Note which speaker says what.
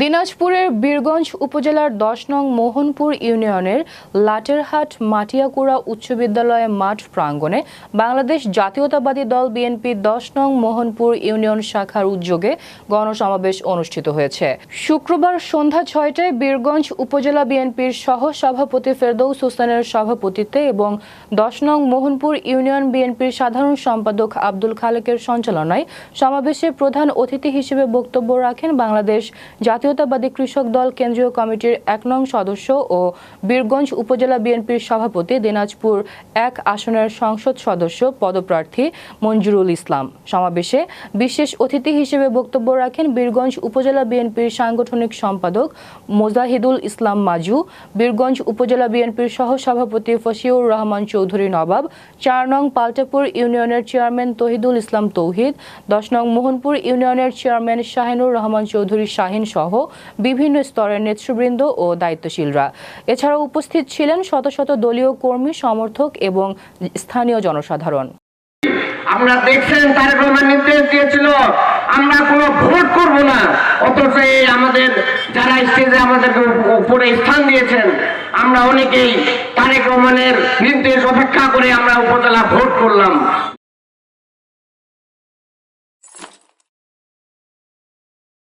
Speaker 1: দিনাজপুরের বীরগঞ্জ উপজেলার ১০ নং মোহনপুর ইউনিয়নের লাটেরহাট মাটিয়াকুড়া উচ্চ বিদ্যালয় মাঠ প্রাঙ্গণে বাংলাদেশ জাতীয়তাবাদী দল বিএনপি ১০ নং মোহনপুর ইউনিয়ন শাখার উদ্যোগে গণসমাবেশ অনুষ্ঠিত হয়েছে। শুক্রবার সন্ধ্যা ৬টায় বীরগঞ্জ উপজেলা বিএনপির সহ সভাপতি ফেরদৌস হোসেনের সভাপতিত্বে এবং ১০ নং মোহনপুর ইউনিয়ন বিএনপির সাধারণ সম্পাদক আব্দুল খালেকের সঞ্চালনায় সমাবেশে প্রধান অতিথি হিসেবে বক্তব্য রাখেন বাংলাদেশ জাতীয়তাবাদী কৃষক দল কেন্দ্রীয় কমিটির ১ নং সদস্য ও বীরগঞ্জ উপজেলা বিএনপির সভাপতি, দিনাজপুর ১ আসনের সংসদ সদস্য পদপ্রার্থী মঞ্জুরুল ইসলাম। সমাবেশে বিশেষ অতিথি হিসেবে বক্তব্য রাখেন বীরগঞ্জ উপজেলা বিএনপির সাংগঠনিক সম্পাদক মোজাহিদুল ইসলাম মাজু, বীরগঞ্জ উপজেলা বিএনপির সহ সভাপতি ফসিউর রহমান চৌধুরী নবাব, ৪ নং পাল্টাপুর ইউনিয়নের চেয়ারম্যান তহিদুল ইসলাম তৌহিদ, ১০ নং মোহনপুর ইউনিয়নের চেয়ারম্যান শাহিনুর রহমান চৌধুরী শাহিন সহ বিভিন্ন স্তরের নেতৃবৃন্দ ও দায়িত্বশীলরা। এছাড়াও উপস্থিত ছিলেন শত শত দলীয় কর্মী, সমর্থক এবং স্থানীয় জনসাধারণ।
Speaker 2: আমরা দেখছেন তারেক রহমান নির্দেশ দিয়েছিল আমরা কোনো ভোট করব না, অথচ আমাদের যারা স্টেজে আমাদের উপরে স্থান দিয়েছেন আমরা অনেকেই তারেক রহমানের নির্দেশ অপেক্ষা করে আমরা উপজেলা ভোট করলাম।